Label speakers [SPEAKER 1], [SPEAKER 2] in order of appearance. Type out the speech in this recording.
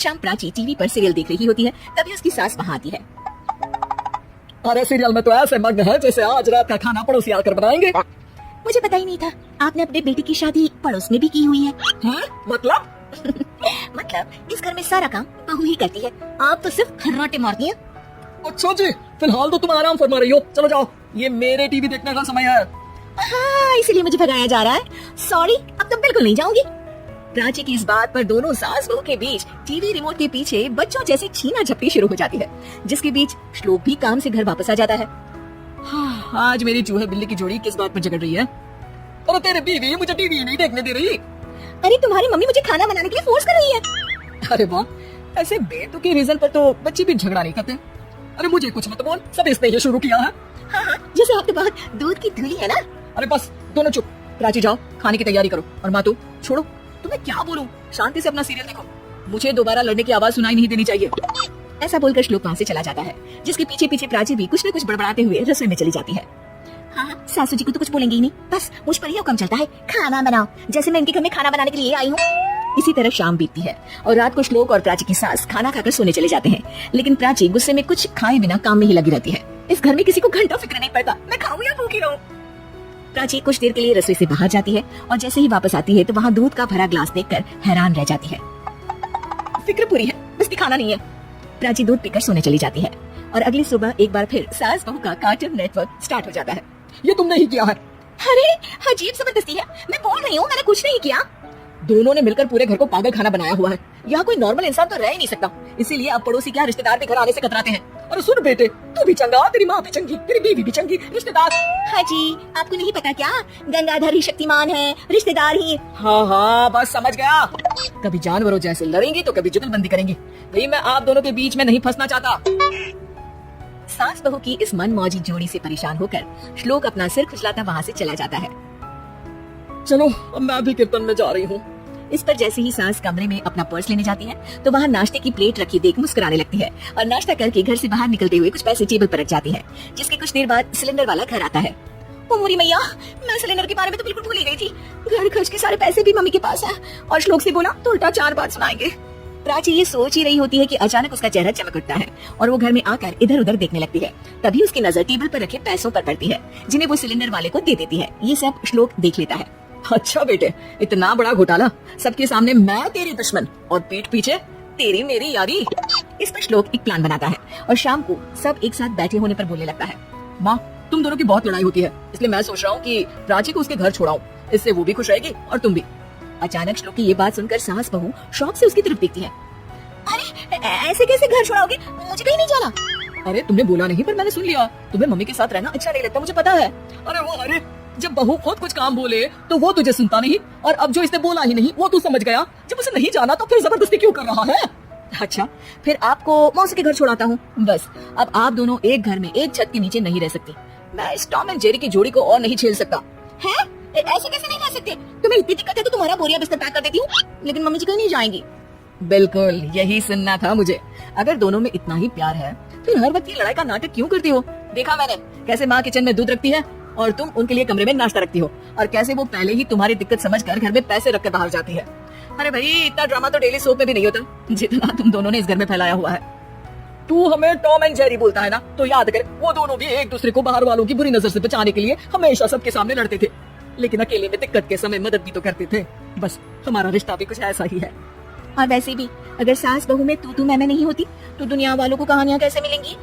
[SPEAKER 1] शाम प्राची टीवी पर सीरियल देख रही होती है, तभी उसकी सास वहाँ आती है।
[SPEAKER 2] अरे सीरियल में तो ऐसे मग्न है जैसे आज रात का खाना पड़ोसी आकर बनाएंगे।
[SPEAKER 1] मुझे पता ही नहीं था आपने अपने बेटी की शादी पड़ोस में भी की हुई है।
[SPEAKER 2] मतलब
[SPEAKER 1] मतलब इस घर में सारा काम बहू ही करती है, आप तो सिर्फ खर्राटे मारती हैं।
[SPEAKER 2] अच्छा जी, फिलहाल तो तुम आराम फरमा रही हो, चलो जाओ, ये मेरे टीवी देखने का समय है।
[SPEAKER 1] हाँ, इसीलिए मुझे भगाया जा रहा है। सॉरी, अब तो बिल्कुल नहीं जाऊंगी। प्राची की इस बात पर दोनों सास बहू के बीच टीवी रिमोट के पीछे बच्चों जैसी छीना झपटी शुरू हो जाती है, जिसके बीच श्लोक भी काम से घर वापस आ जाता है।
[SPEAKER 2] आज मेरी चूहे बिल्ली की जोड़ी किस बात पर झगड़ रही है? अरे तेरी बीवी मुझे टीवी नहीं देखने दे रही।
[SPEAKER 1] अरे तुम्हारी मम्मी मुझे खाना बनाने के लिए फोर्स कर रही है।
[SPEAKER 2] अरे वाह, ऐसे बेतुके रीजन पर तो बच्चे भी झगड़ा नहीं करते। अरे मुझे कुछ मत बोल, सब इसने ये शुरू किया है।
[SPEAKER 1] हाँ, जैसे आप तो बहुत दूध की धुली है ना।
[SPEAKER 2] अरे बस दोनों चुप, प्राची जाओ खाने की तैयारी करो, और माँ तू छोड़ो, तुम्हें क्या बोलूं, शांति से अपना सीरियल देखो, मुझे दोबारा लड़ने की आवाज सुनाई नहीं देनी चाहिए।
[SPEAKER 1] ऐसा बोलकर श्लोक वहाँ से चला जाता है, जिसके पीछे पीछे प्राची भी कुछ न कुछ बड़बड़ाते हुए रसोई में चली जाती है। हाँ, सासू जी को तो कुछ बोलेंगे ही नहीं, बस मुझ पर ही हुक्म चलता है, खाना बनाओ, जैसे मैं इनके घर में खाना बनाने के लिए आई हूँ। इसी तरह शाम बीतती है और रात को श्लोक और प्राची की सास खाना खाकर सोने चले जाते हैं, लेकिन प्राची गुस्से में कुछ खाए बिना काम में ही लगी रहती है। इस घर में किसी को घंटों फिक्र नहीं पड़ता, मैं खाऊं या भूखी रहूं। प्राची कुछ देर के लिए रसोई से बाहर जाती है और जैसे ही वापस आती है तो वहाँ दूध का भरा ग्लास देखकर हैरान रह जाती है। फिक्र पूरी है, बस दिखाना नहीं है। प्राची दूध पीकर सोने चली जाती है और अगली सुबह एक बार फिर सास बहू का कार्टून नेटवर्क स्टार्ट हो जाता है।
[SPEAKER 2] ये तुमने ही किया है।
[SPEAKER 1] अरे अजीब जबरदस्ती है, मैं बोल रही हूँ मैंने कुछ नहीं किया।
[SPEAKER 2] दोनों ने मिलकर पूरे घर को पागल खाना बनाया हुआ है, यहाँ कोई नॉर्मल इंसान तो रह ही नहीं सकता, इसीलिए अब पड़ोसी क्या रिश्तेदार भी घर आने से कतराते हैं। अरे सुन बेटे, तू भी चंगा, तेरी माँ भी चंगी, तेरी बीवी भी चंगी, रिश्तेदार।
[SPEAKER 1] हाँ जी, आपको नहीं पता क्या, गंगाधर ही शक्तिमान है, रिश्तेदार ही।
[SPEAKER 2] हाँ हाँ बस समझ गया, कभी जानवरों जैसे लड़ेंगी तो कभी जुगलबंदी करेंगी, भाई मैं आप दोनों के बीच में नहीं फंसना चाहता।
[SPEAKER 1] सास बहू की इस मन मौजी जोड़ी से परेशान होकर श्लोक अपना सिर खुजलाता वहाँ से चला जाता है।
[SPEAKER 2] चलो अब मैं भी कीर्तन में जा रही हूँ।
[SPEAKER 1] इस पर जैसे ही सास कमरे में अपना पर्स लेने जाती है तो वहाँ नाश्ते की प्लेट रखी देख मुस्कुराने लगती है और नाश्ता करके घर से बाहर निकलते हुए कुछ पैसे टेबल पर रख जाती है, जिसके कुछ देर बाद सिलेंडर वाला घर आता है। ओ मोरी मैया, मैं सिलेंडर के बारे में तो बिल्कुल भूल ही गई थी, घर खर्च के सारे पैसे भी मम्मी के पास है, और श्लोक से बोला तो उल्टा 4 बार सुनाएंगे। प्राची ये सोच ही रही होती है कि अचानक उसका चेहरा चमक उठता है और वो घर में आकर इधर उधर देखने लगती है। तभी उसकी नजर टेबल पर रखे पैसों पर पड़ती है, जिन्हें वो सिलेंडर वाले को दे देती है। ये सब श्लोक देख लेता है।
[SPEAKER 2] अच्छा बेटे, इतना बड़ा घोटाला, सबके सामने मैं तेरी दुश्मन और पीठ पीछे तेरी मेरी यारी।
[SPEAKER 1] इस पर श्लोक एक प्लान बनाता है और शाम को सब एक साथ बैठे होने पर बोलने लगता है।
[SPEAKER 2] माँ, तुम दोनों की बहुत लड़ाई होती है, इसलिए मैं सोच रहा हूँ कि प्राची को उसके घर छोड़ाऊं, इससे वो भी खुश रहेगी और तुम भी।
[SPEAKER 1] अचानक श्लोक की ये बात सुनकर सास बहू शौक से उसकी तरफ देखती है। अरे ऐसे कैसे घर छोड़ाओगे, मुझे कहीं नहीं जाना।
[SPEAKER 2] अरे तुमने बोला नहीं पर मैंने सुन लिया, तुम्हें मम्मी के साथ रहना अच्छा नहीं लगता, मुझे पता है। अरे वो अरे जब बहू खुद कुछ काम बोले तो वो तुझे सुनता नहीं, और अब जो इसने बोला ही नहीं वो तू समझ गया, जब उसे नहीं जाना तो फिर जबरदस्ती क्यों कर रहा है?
[SPEAKER 1] अच्छा, फिर आपको मौसी के घर छोड़ाता हूँ, बस अब आप दोनों एक घर में एक छत के नीचे नहीं रह सकती।
[SPEAKER 2] मैं इस टॉम एंड जेरी की जोड़ी को और नहीं झेल सकता।
[SPEAKER 1] है? ऐसे कैसे नहीं रह सकते? तुम्हें इतनी दिक्कत है तो तुम्हारा बोरिया बिस्तर पैक कर देती हूँ, लेकिन मम्मी जी कहीं नहीं जाएंगी।
[SPEAKER 2] बिल्कुल यही सुनना था मुझे, अगर दोनों में इतना ही प्यार है फिर हर वक्त ये लड़ाई का नाटक क्यों करती हो? देखा मैंने कैसे माँ किचन में दूध रखती है और तुम उनके लिए कमरे में नाश्ता रखती हो, और कैसे वो पहले ही तुम्हारी दिक्कत समझकर घर में पैसे रखकर बाहर जाती है। अरे भाई, इतना ड्रामा तो डेली सोप में भी नहीं होता जितना तुम दोनों ने इस घर में फैलाया हुआ है। तू हमें टॉम एंड जेरी बोलता है ना, तो याद कर वो दोनों भी एक दूसरे को बाहर वालों की बुरी नजर से बचाने के लिए हमेशा सबके सामने लड़ते थे, लेकिन अकेले में दिक्कत के समय मदद भी तो करते थे। बस हमारा रिश्ता भी कुछ ऐसा ही है।
[SPEAKER 1] और वैसे भी अगर सास बहू में तू मैं नहीं होती तो दुनिया वालों को कहानियां कैसे मिलेंगी?